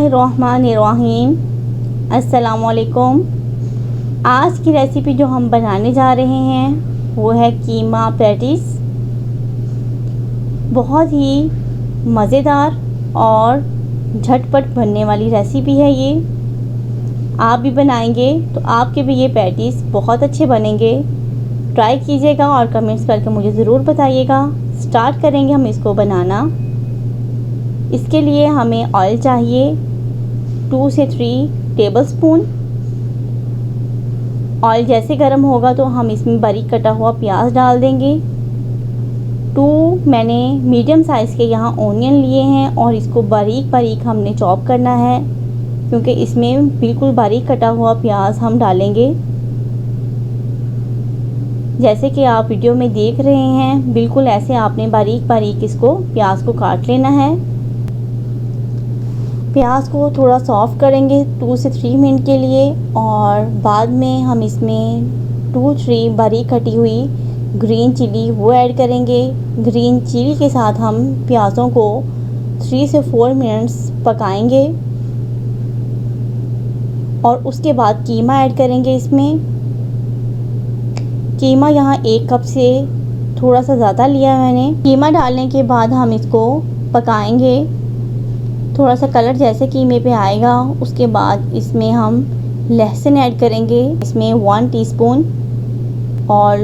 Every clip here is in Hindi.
बिस्मिल्लाहिर्रहमानिर्रहीम। अस्सलामुअलैकुम। आज की रेसिपी जो हम बनाने जा रहे हैं वो है कीमा पैटीज़। बहुत ही मज़ेदार और झटपट बनने वाली रेसिपी है ये। आप भी बनाएंगे तो आपके भी ये पैटीज़ बहुत अच्छे बनेंगे। ट्राई कीजिएगा और कमेंट्स करके मुझे ज़रूर बताइएगा। स्टार्ट करेंगे हम इसको बनाना। इसके लिए हमें ऑयल चाहिए 2 से 3 टेबलस्पून। ऑयल जैसे गर्म होगा तो हम इसमें बारीक कटा हुआ प्याज डाल देंगे। 2 मैंने मीडियम साइज़ के यहाँ ओनियन लिए हैं और इसको बारीक बारीक हमने चॉप करना है, क्योंकि इसमें बिल्कुल बारीक कटा हुआ प्याज हम डालेंगे। जैसे कि आप वीडियो में देख रहे हैं, बिल्कुल ऐसे आपने बारीक बारीक इसको प्याज को काट लेना है। प्याज को थोड़ा सॉफ्ट करेंगे 2 से 3 मिनट के लिए, और बाद में हम इसमें 2-3 बारीक कटी हुई ग्रीन चिली वो ऐड करेंगे। ग्रीन चिली के साथ हम प्याज़ों को 3 से 4 मिनट्स पकाएंगे और उसके बाद कीमा ऐड करेंगे इसमें। कीमा यहाँ 1 कप से थोड़ा सा ज़्यादा लिया मैंने। कीमा डालने के बाद हम इसको पकाएंगे। थोड़ा सा कलर जैसे कीमे पे आएगा उसके बाद इसमें हम लहसुन ऐड करेंगे, इसमें 1 टीस्पून, और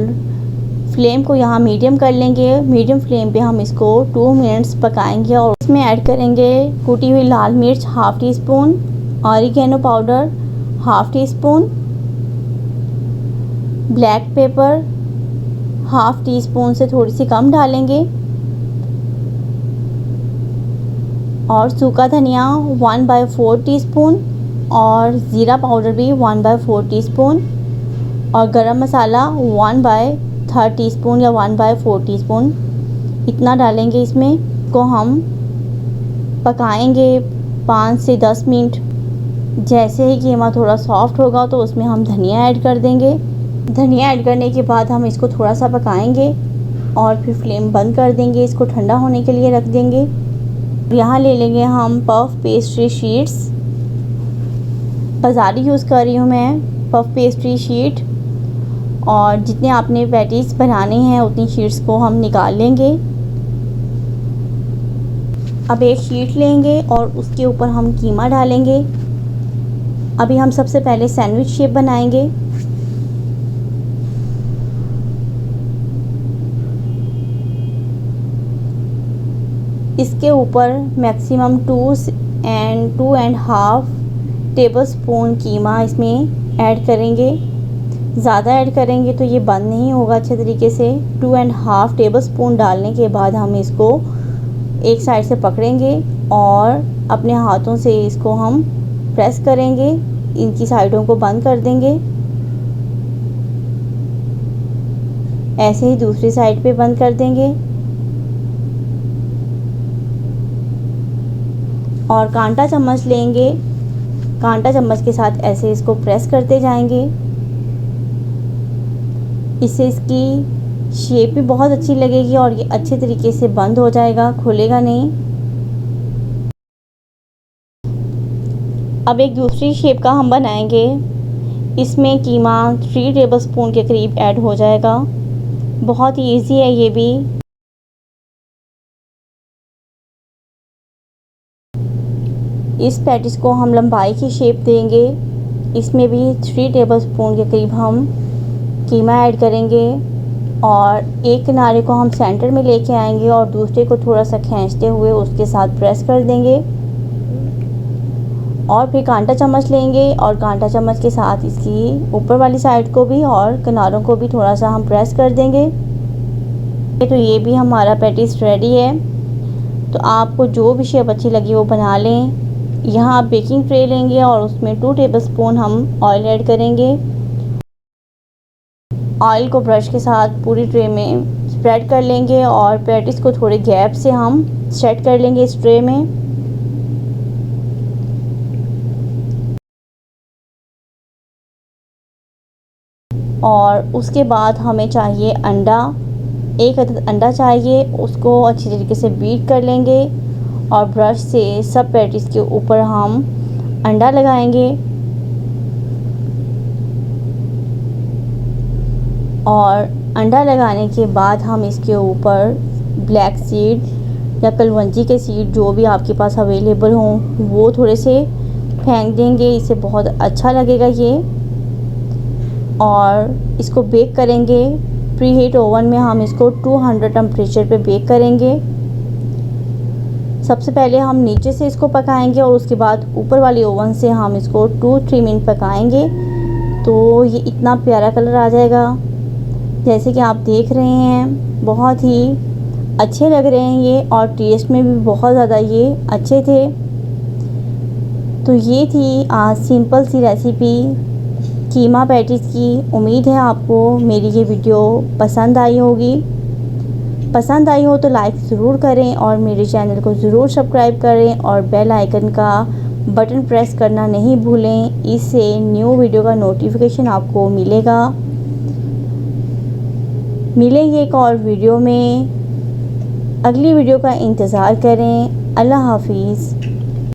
फ्लेम को यहाँ मीडियम कर लेंगे। मीडियम फ्लेम पे हम इसको 2 मिनट्स पकाएंगे और इसमें ऐड करेंगे कुटी हुई लाल मिर्च 1/2 teaspoon, oregano powder 1/2 teaspoon, black pepper 1/2 teaspoon से थोड़ी सी कम डालेंगे, और सूखा धनिया 1/4 टीस्पून, और ज़ीरा पाउडर भी 1/4 टीस्पून, और गरम मसाला 1/3 टीस्पून या 1/4 टीस्पून इतना डालेंगे। इसमें को हम पकाएंगे 5 से 10 मिनट। जैसे ही कीमा थोड़ा सॉफ्ट होगा तो उसमें हम धनिया ऐड कर देंगे। धनिया ऐड करने के बाद हम इसको थोड़ा सा पकाएंगे और फिर फ्लेम बंद कर देंगे। इसको ठंडा होने के लिए रख देंगे। यहाँ ले लेंगे हम पफ पेस्ट्री शीट्स। बाज़ारी यूज़ कर रही हूँ मैं पफ पेस्ट्री शीट, और जितने आपने पैटीज़ बनाने हैं उतनी शीट्स को हम निकाल लेंगे। अब एक शीट लेंगे और उसके ऊपर हम कीमा डालेंगे। अभी हम सबसे पहले सैंडविच शेप बनाएंगे। इसके ऊपर मैक्सिमम 2.5 टेबलस्पून कीमा इसमें ऐड करेंगे। ज़्यादा ऐड करेंगे तो ये बंद नहीं होगा अच्छे तरीके से। 2.5 टेबलस्पून डालने के बाद हम इसको एक साइड से पकड़ेंगे और अपने हाथों से इसको हम प्रेस करेंगे। इनकी साइडों को बंद कर देंगे। ऐसे ही दूसरी साइड पे बंद कर देंगे, और कांटा चम्मच लेंगे। कांटा चम्मच के साथ ऐसे इसको प्रेस करते जाएंगे। इससे इसकी शेप भी बहुत अच्छी लगेगी और ये अच्छे तरीके से बंद हो जाएगा, खुलेगा नहीं। अब एक दूसरी शेप का हम बनाएंगे। इसमें कीमा 3 टेबलस्पून के करीब ऐड हो जाएगा। बहुत ही ईजी है ये भी। इस पैटीज़ को हम लंबाई की शेप देंगे। इसमें भी 3 टेबलस्पून के करीब हम कीमा ऐड करेंगे, और एक किनारे को हम सेंटर में लेके आएंगे और दूसरे को थोड़ा सा खींचते हुए उसके साथ प्रेस कर देंगे, और फिर कांटा चम्मच लेंगे और कांटा चम्मच के साथ इसकी ऊपर वाली साइड को भी और किनारों को भी थोड़ा सा हम प्रेस कर देंगे। तो ये भी हमारा पैटीज़ रेडी है। तो आपको जो भी शेप अच्छी लगी वो बना लें। यहाँ आप बेकिंग ट्रे लेंगे और उसमें 2 टेबलस्पून हम ऑयल ऐड करेंगे। ऑयल को ब्रश के साथ पूरी ट्रे में स्प्रेड कर लेंगे और पैटीज़ को थोड़े गैप से हम सेट कर लेंगे इस ट्रे में। और उसके बाद हमें चाहिए अंडा। 1 अदद अंडा चाहिए। उसको अच्छी तरीके से बीट कर लेंगे और ब्रश से सब पैटीज़ के ऊपर हम अंडा लगाएंगे और अंडा लगाने के बाद हम इसके ऊपर ब्लैक सीड या कलवंजी के सीड जो भी आपके पास अवेलेबल हों वो थोड़े से फेंक देंगे। इससे बहुत अच्छा लगेगा ये। और इसको बेक करेंगे। प्री हीट ओवन में हम इसको 200 टेम्परेचर पे बेक करेंगे। सबसे पहले हम नीचे से इसको पकाएंगे और उसके बाद ऊपर वाले ओवन से हम इसको 2-3 मिनट पकाएंगे तो ये इतना प्यारा कलर आ जाएगा। जैसे कि आप देख रहे हैं बहुत ही अच्छे लग रहे हैं ये और टेस्ट में भी बहुत ज़्यादा ये अच्छे थे। तो ये थी आज सिंपल सी रेसिपी कीमा पैटीज़ की। उम्मीद है आपको मेरी ये वीडियो पसंद आई होगी। पसंद आई हो तो लाइक ज़रूर करें और मेरे चैनल को ज़रूर सब्सक्राइब करें और बेल आइकन का बटन प्रेस करना नहीं भूलें। इससे न्यू वीडियो का नोटिफिकेशन आपको मिलेगा। मिलेंगे एक और वीडियो में। अगली वीडियो का इंतज़ार करें। अल्लाह हाफिज़।